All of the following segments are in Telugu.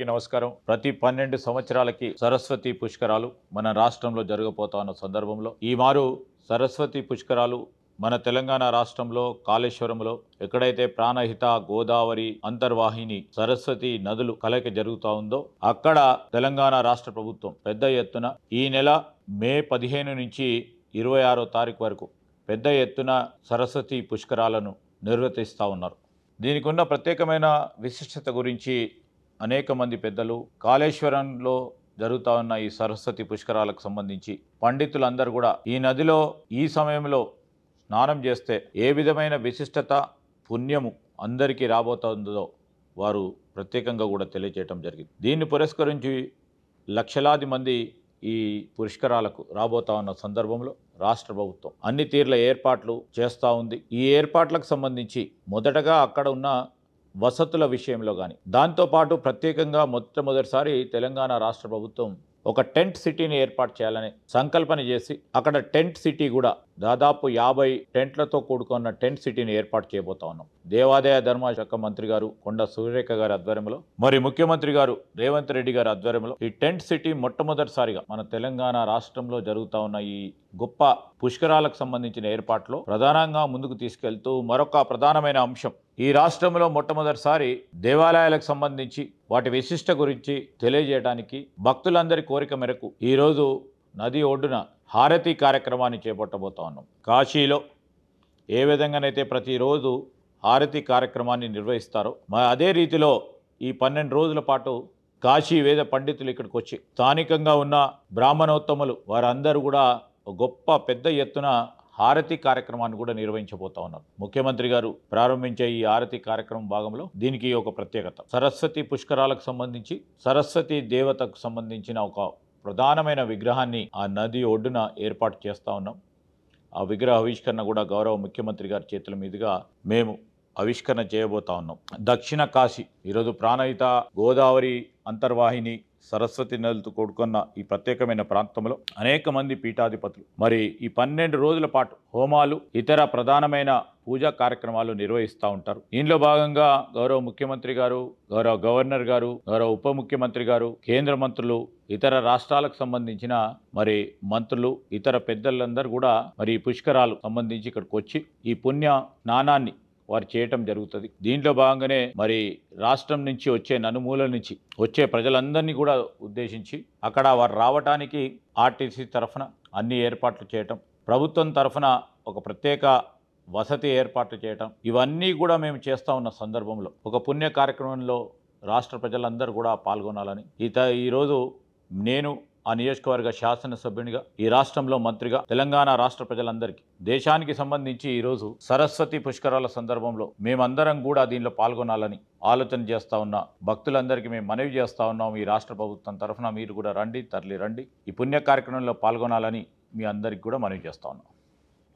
అందరికీ నమస్కారం. ప్రతి 12 సంవత్సరాలకి సరస్వతి పుష్కరాలు మన రాష్ట్రంలో జరగబోతున్న సందర్భంలో ఈ మారు సరస్వతి పుష్కరాలు మన తెలంగాణ రాష్ట్రంలో కాళేశ్వరంలో ఎక్కడైతే ప్రాణహిత, గోదావరి, అంతర్వాహిని, సరస్వతి నదులు కలయిక జరుగుతూ ఉందో అక్కడ తెలంగాణ రాష్ట్ర ప్రభుత్వం పెద్ద ఎత్తున ఈ నెల మే 15 నుంచి 26వ తారీఖు వరకు పెద్ద ఎత్తున సరస్వతి పుష్కరాలను నిర్వర్తిస్తూ ఉన్నారు. దీనికి ఉన్న ప్రత్యేకమైన విశిష్టత గురించి అనేక మంది పెద్దలు కాళేశ్వరంలో జరుగుతూ ఉన్న ఈ సరస్వతి పుష్కరాలకు సంబంధించి పండితులందరూ కూడా ఈ నదిలో ఈ సమయంలో స్నానం చేస్తే ఏ విధమైన విశిష్టత, పుణ్యము అందరికీ రాబోతుందో వారు ప్రత్యేకంగా కూడా తెలియజేయటం జరిగింది. దీన్ని పురస్కరించి లక్షలాది మంది ఈ పుష్కరాలకు రాబోతా ఉన్న సందర్భంలో రాష్ట్ర ప్రభుత్వం అన్ని తీర్ల ఏర్పాట్లు చేస్తూ ఉంది. ఈ ఏర్పాట్లకు సంబంధించి మొదటగా అక్కడ ఉన్న వసతుల విషయంలో కానీ దాంతోపాటు ప్రత్యేకంగా మొట్టమొదటిసారి తెలంగాణ రాష్ట్ర ప్రభుత్వం ఒక టెంట్ సిటీని ఏర్పాటు చేయాలని సంకల్పన చేసి అక్కడ టెంట్ సిటీ కూడా దాదాపు 50 టెంట్లతో కూడుకున్న టెంట్ సిటీని ఏర్పాటు చేయబోతా ఉన్నాం. దేవాదాయ ధర్మశాఖ మంత్రి గారు కొండ సురేఖ గారి ఆధ్వర్యంలో, మరి ముఖ్యమంత్రి గారు రేవంత్ రెడ్డి గారి ఆధ్వర్యంలో ఈ టెంట్ సిటీ మొట్టమొదటిసారిగా మన తెలంగాణ రాష్ట్రంలో జరుగుతూ ఉన్న ఈ గొప్ప పుష్కరాలకు సంబంధించిన ఏర్పాట్లో ప్రధానంగా ముందుకు తీసుకెళ్తూ మరొక ప్రధానమైన అంశం, ఈ రాష్ట్రంలో మొట్టమొదటిసారి దేవాలయాలకు సంబంధించి వాటి విశిష్ట గురించి తెలియజేయడానికి భక్తులందరి కోరిక మేరకు ఈరోజు నది ఒడ్డున హారతి కార్యక్రమాన్ని చేపట్టబోతా ఉన్నాం. కాశీలో ఏ విధంగానైతే ప్రతిరోజు హారతి కార్యక్రమాన్ని నిర్వహిస్తారో అదే రీతిలో ఈ 12 రోజుల పాటు కాశీ వేద పండితులు ఇక్కడికి వచ్చి స్థానికంగా ఉన్న బ్రాహ్మణోత్తములు వారందరూ కూడా గొప్ప పెద్ద ఎత్తున హారతి కార్యక్రమాన్ని కూడా నిర్వహించబోతా ఉన్నారు. ముఖ్యమంత్రి గారు ప్రారంభించే ఈ హారతి కార్యక్రమం భాగంలో దీనికి ఒక ప్రత్యేకత, సరస్వతి పుష్కరాలకు సంబంధించి సరస్వతి దేవతకు సంబంధించిన ఒక ప్రధానమైన విగ్రహాన్ని ఆ నది ఒడ్డున ఏర్పాటు చేస్తూ ఉన్నాం. ఆ విగ్రహ ఆవిష్కరణ కూడా గౌరవ ముఖ్యమంత్రి గారి చేతుల మీదుగా మేము ఆవిష్కరణ చేయబోతా ఉన్నాం. దక్షిణ కాశీ ఈరోజు ప్రాణహిత, గోదావరి, అంతర్వాహిని, సరస్వతి నదులతో కూడుకున్న ఈ ప్రత్యేకమైన ప్రాంతంలో అనేక మంది పీఠాధిపతులు మరి ఈ 12 రోజుల పాటు హోమాలు, ఇతర ప్రధానమైన పూజా కార్యక్రమాలు నిర్వహిస్తూ ఉంటారు. దీనిలో భాగంగా గౌరవ ముఖ్యమంత్రి గారు, గౌరవ గవర్నర్ గారు, గౌరవ ఉప ముఖ్యమంత్రి గారు, కేంద్ర మంత్రులు, ఇతర రాష్ట్రాలకు సంబంధించిన మరి మంత్రులు, ఇతర పెద్దలందరూ కూడా మరి ఈ పుష్కరాలు సంబంధించి ఇక్కడికి వచ్చి ఈ పుణ్య స్నానాన్ని వారు చేయటం జరుగుతుంది. దీంట్లో భాగంగానే మరి రాష్ట్రం నుంచి వచ్చే నలుమూలల నుంచి వచ్చే ప్రజలందరినీ కూడా ఉద్దేశించి అక్కడ వారు రావటానికి ఆర్టీసీ తరఫున అన్ని ఏర్పాట్లు చేయటం, ప్రభుత్వం తరఫున ఒక ప్రత్యేక వసతి ఏర్పాట్లు చేయటం, ఇవన్నీ కూడా మేము చేస్తూ ఉన్న సందర్భంలో ఒక పుణ్య కార్యక్రమంలో రాష్ట్ర ప్రజలందరూ కూడా పాల్గొనాలని ఈరోజు నేను ఆ నియోజకవర్గ శాసనసభ్యునిగా, ఈ రాష్ట్రంలో మంత్రిగా తెలంగాణ రాష్ట్ర ప్రజలందరికీ, దేశానికి సంబంధించి ఈరోజు సరస్వతి పుష్కరాల సందర్భంలో మేమందరం కూడా దీనిలో పాల్గొనాలని ఆలోచన చేస్తూ ఉన్న భక్తులందరికీ మేము మనవి చేస్తూ ఉన్నాం. ఈ రాష్ట్ర ప్రభుత్వం తరఫున మీరు కూడా రండి, తరలి రండి, ఈ పుణ్య కార్యక్రమంలో పాల్గొనాలని మీ అందరికీ కూడా మనవి చేస్తూ ఉన్నాం.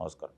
నమస్కారం.